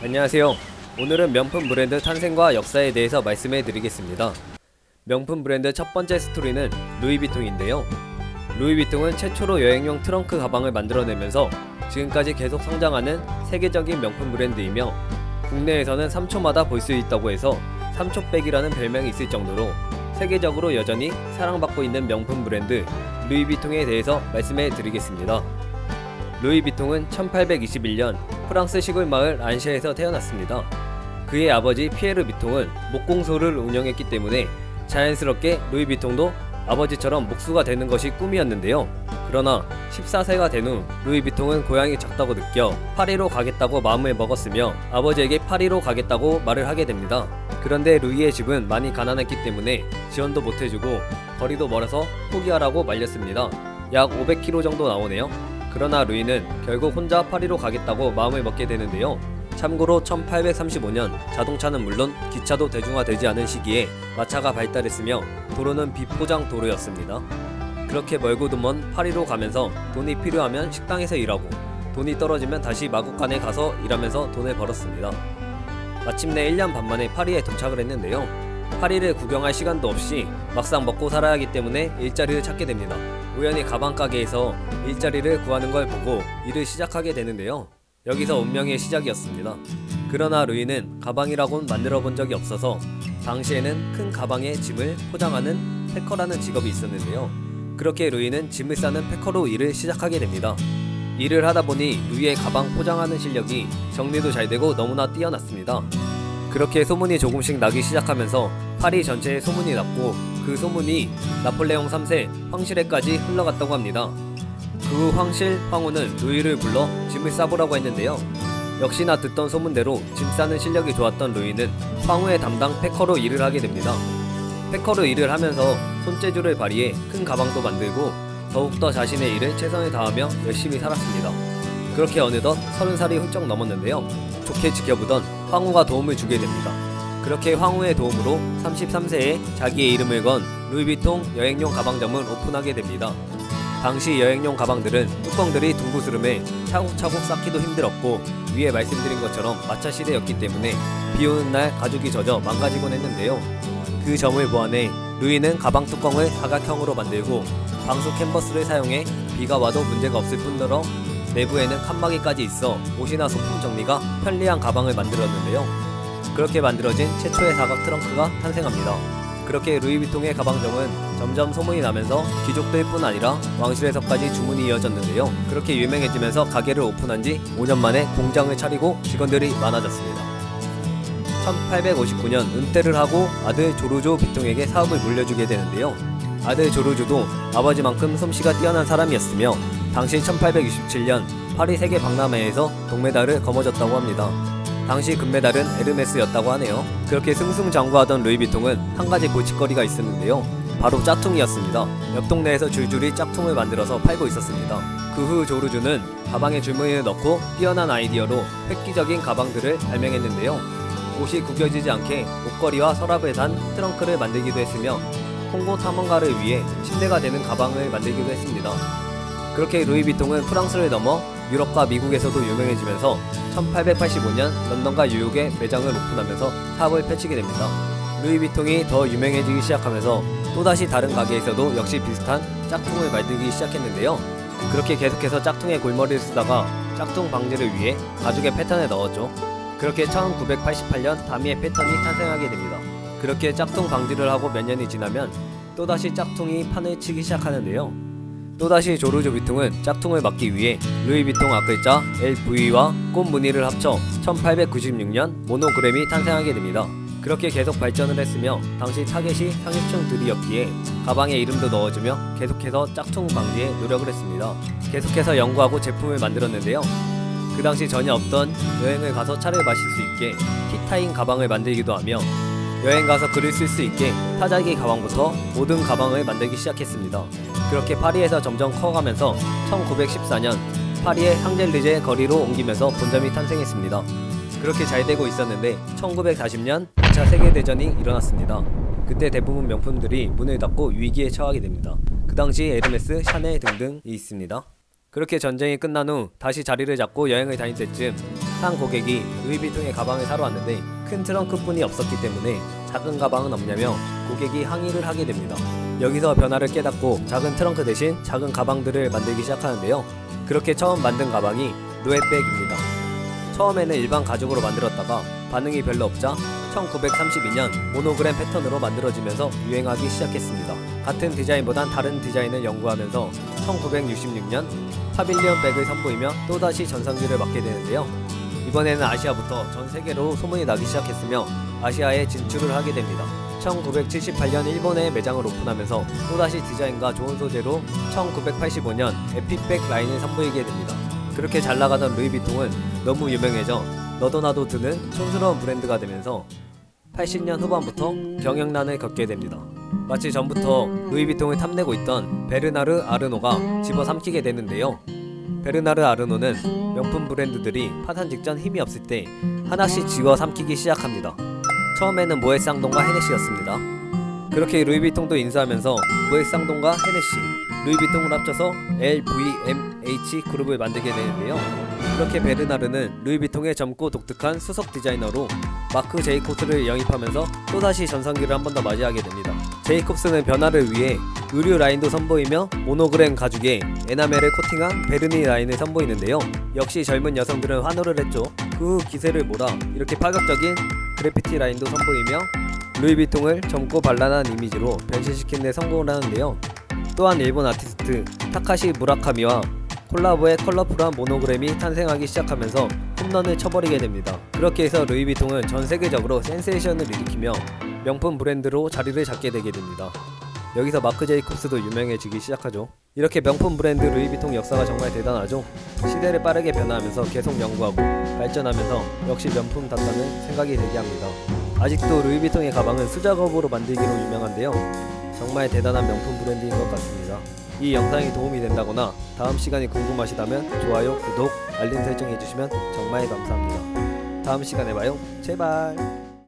안녕하세요. 오늘은 명품 브랜드 탄생과 역사에 대해서 말씀해 드리겠습니다. 명품 브랜드 첫 번째 스토리는 루이비통인데요. 루이비통은 최초로 여행용 트렁크 가방을 만들어내면서 지금까지 계속 성장하는 세계적인 명품 브랜드이며 국내에서는 3초마다 볼 수 있다고 해서 3초백이라는 별명이 있을 정도로 세계적으로 여전히 사랑받고 있는 명품 브랜드 루이비통에 대해서 말씀해 드리겠습니다. 루이비통은 1821년 프랑스 시골 마을 안시에서 태어났습니다. 그의 아버지 피에르 비통은 목공소를 운영했기 때문에 자연스럽게 루이비통도 아버지처럼 목수가 되는 것이 꿈이었는데요. 그러나 14세가 된 후 루이비통은 고향이 작다고 느껴 파리로 가겠다고 마음을 먹었으며 아버지에게 파리로 가겠다고 말을 하게 됩니다. 그런데 루이의 집은 많이 가난했기 때문에 지원도 못해주고 거리도 멀어서 포기하라고 말렸습니다. 약 500km 정도 나오네요. 그러나 루이는 결국 혼자 파리로 가겠다고 마음을 먹게 되는데요. 참고로 1835년 자동차는 물론 기차도 대중화되지 않은 시기에 마차가 발달했으며 도로는 비포장 도로였습니다. 그렇게 멀고도 먼 파리로 가면서 돈이 필요하면 식당에서 일하고 돈이 떨어지면 다시 마구간에 가서 일하면서 돈을 벌었습니다. 마침내 1년 반 만에 파리에 도착을 했는데요. 파리를 구경할 시간도 없이 막상 먹고 살아야 하기 때문에 일자리를 찾게 됩니다. 우연히 가방 가게에서 일자리를 구하는 걸 보고 일을 시작하게 되는데요. 여기서 운명의 시작이었습니다. 그러나 루이는 가방이라곤 만들어 본 적이 없어서 당시에는 큰 가방에 짐을 포장하는 패커라는 직업이 있었는데요. 그렇게 루이는 짐을 싸는 패커로 일을 시작하게 됩니다. 일을 하다 보니 루이의 가방 포장하는 실력이 정리도 잘 되고 너무나 뛰어났습니다. 그렇게 소문이 조금씩 나기 시작하면서 파리 전체에 소문이 났고 그 소문이 나폴레옹 3세 황실에까지 흘러갔다고 합니다. 그 후 황실 황후는 루이를 불러 짐을 싸보라고 했는데요. 역시나 듣던 소문대로 짐 싸는 실력이 좋았던 루이는 황후의 담당 패커로 일을 하게 됩니다. 패커로 일을 하면서 손재주를 발휘해 큰 가방도 만들고 더욱더 자신의 일에 최선을 다하며 열심히 살았습니다. 그렇게 어느덧 30살이 훌쩍 넘었는데요. 좋게 지켜보던 황후가 도움을 주게 됩니다. 그렇게 황후의 도움으로 33세에 자기의 이름을 건 루이비통 여행용 가방점을 오픈하게 됩니다. 당시 여행용 가방들은 뚜껑들이 둥그스름해 차곡차곡 쌓기도 힘들었고 위에 말씀드린 것처럼 마차 시대였기 때문에 비오는 날 가죽이 젖어 망가지곤 했는데요. 그 점을 보완해 루이는 가방 뚜껑을 사각형으로 만들고 방수 캔버스를 사용해 비가 와도 문제가 없을 뿐더러 내부에는 칸막이까지 있어 옷이나 소품 정리가 편리한 가방을 만들었는데요. 그렇게 만들어진 최초의 사각 트렁크가 탄생합니다. 그렇게 루이비통의 가방점은 점점 소문이 나면서 귀족들 뿐 아니라 왕실에서까지 주문이 이어졌는데요. 그렇게 유명해지면서 가게를 오픈한 지 5년 만에 공장을 차리고 직원들이 많아졌습니다. 1859년 은퇴를 하고 아들 조르조 비통에게 사업을 물려주게 되는데요. 아들 조르조도 아버지만큼 솜씨가 뛰어난 사람이었으며 당시 1867년 파리 세계 박람회에서 동메달을 거머쥐었다고 합니다. 당시 금메달은 에르메스였다고 하네요. 그렇게 승승장구하던 루이비통은 한 가지 골칫거리가 있었는데요. 바로 짝퉁이었습니다. 옆 동네에서 줄줄이 짝퉁을 만들어서 팔고 있었습니다. 그 후 조르주는 가방에 줄무늬를 넣고 뛰어난 아이디어로 획기적인 가방들을 발명했는데요. 옷이 구겨지지 않게 옷걸이와 서랍을 단 트렁크를 만들기도 했으며 홍보 탐험가를 위해 침대가 되는 가방을 만들기도 했습니다. 그렇게 루이비통은 프랑스를 넘어 유럽과 미국에서도 유명해지면서 1885년 런던과 뉴욕에 매장을 오픈하면서 사업을 펼치게 됩니다. 루이비통이 더 유명해지기 시작하면서 또다시 다른 가게에서도 역시 비슷한 짝퉁을 만들기 시작했는데요. 그렇게 계속해서 짝퉁의 골머리를 쓰다가 짝퉁 방지를 위해 가죽의 패턴을 넣었죠. 그렇게 1988년 다미의 패턴이 탄생하게 됩니다. 그렇게 짝퉁 방지를 하고 몇 년이 지나면 또다시 짝퉁이 판을 치기 시작하는데요. 또다시 조르조 비통은 짝퉁을 막기 위해 루이비통 앞글자 LV와 꽃 무늬를 합쳐 1896년 모노그램이 탄생하게 됩니다. 그렇게 계속 발전을 했으며 당시 타겟이 상류층들이었기에 가방에 이름도 넣어주며 계속해서 짝퉁 방지에 노력을 했습니다. 계속해서 연구하고 제품을 만들었는데요. 그 당시 전혀 없던 여행을 가서 차를 마실 수 있게 티타임 가방을 만들기도 하며 여행 가서 글을 쓸 수 있게 타자기 가방부터 모든 가방을 만들기 시작했습니다. 그렇게 파리에서 점점 커가면서 1914년 파리의 샹젤리제 거리로 옮기면서 본점이 탄생했습니다. 그렇게 잘 되고 있었는데 1940년 2차 세계대전이 일어났습니다. 그때 대부분 명품들이 문을 닫고 위기에 처하게 됩니다. 그 당시 에르메스, 샤넬 등등이 있습니다. 그렇게 전쟁이 끝난 후 다시 자리를 잡고 여행을 다닐 때쯤 한 고객이 루이비통의 가방을 사러 왔는데 큰 트렁크뿐이 없었기 때문에 작은 가방은 없냐며 고객이 항의를 하게 됩니다. 여기서 변화를 깨닫고 작은 트렁크 대신 작은 가방들을 만들기 시작하는데요. 그렇게 처음 만든 가방이 노햇백입니다. 처음에는 일반 가죽으로 만들었다가 반응이 별로 없자 1932년 모노그램 패턴으로 만들어지면서 유행하기 시작했습니다. 같은 디자인보단 다른 디자인을 연구하면서 1966년 파빌리온 백을 선보이며 또다시 전성기를 맞게 되는데요. 이번에는 아시아부터 전 세계로 소문이 나기 시작했으며 아시아에 진출을 하게 됩니다. 1978년 일본에 매장을 오픈하면서 또다시 디자인과 좋은 소재로 1985년 에픽백 라인을 선보이게 됩니다. 그렇게 잘 나가던 루이비통은 너무 유명해져 너도 나도 드는 촌스러운 브랜드가 되면서 80년 후반부터 경영난을 겪게 됩니다. 마치 전부터 루이비통을 탐내고 있던 베르나르 아르노가 집어삼키게 되는데요. 베르나르 아르노는 명품 브랜드들이 파산 직전 힘이 없을 때 하나씩 집어삼키기 시작합니다. 처음에는 모ët 쌍동과 헤네시였습니다. 그렇게 루이비통도 인수하면서 모ët 쌍동과 헤네시, 루이비통을 합쳐서 LVMH 그룹을 만들게 되는데요. 그렇게 베르나르는 루이비통의 젊고 독특한 수석 디자이너로 마크 제이콥스를 영입하면서 또다시 전성기를 한 번 더 맞이하게 됩니다. 제이콥스는 변화를 위해 의류 라인도 선보이며 모노그램 가죽에 에나멜을 코팅한 베르니 라인을 선보이는데요. 역시 젊은 여성들은 환호를 했죠. 그 후 기세를 몰아 이렇게 파격적인 그래피티 라인도 선보이며 루이비통을 젊고 발랄한 이미지로 변신시키는 데 성공을 하는데요. 또한 일본 아티스트 타카시 무라카미와 콜라보의 컬러풀한 모노그램이 탄생하기 시작하면서 홈런을 쳐버리게 됩니다. 그렇게 해서 루이비통은 전 세계적으로 센세이션을 일으키며 명품 브랜드로 자리를 잡게 되게 됩니다. 여기서 마크 제이콥스도 유명해지기 시작하죠. 이렇게 명품 브랜드 루이비통 역사가 정말 대단하죠. 시대를 빠르게 변화하면서 계속 연구하고 발전하면서 역시 명품답다는 생각이 들게 합니다. 아직도 루이비통의 가방은 수작업으로 만들기로 유명한데요. 정말 대단한 명품 브랜드인 것 같습니다. 이 영상이 도움이 된다거나 다음 시간이 궁금하시다면 좋아요, 구독, 알림 설정 해주시면 정말 감사합니다. 다음 시간에 봐요. 제발.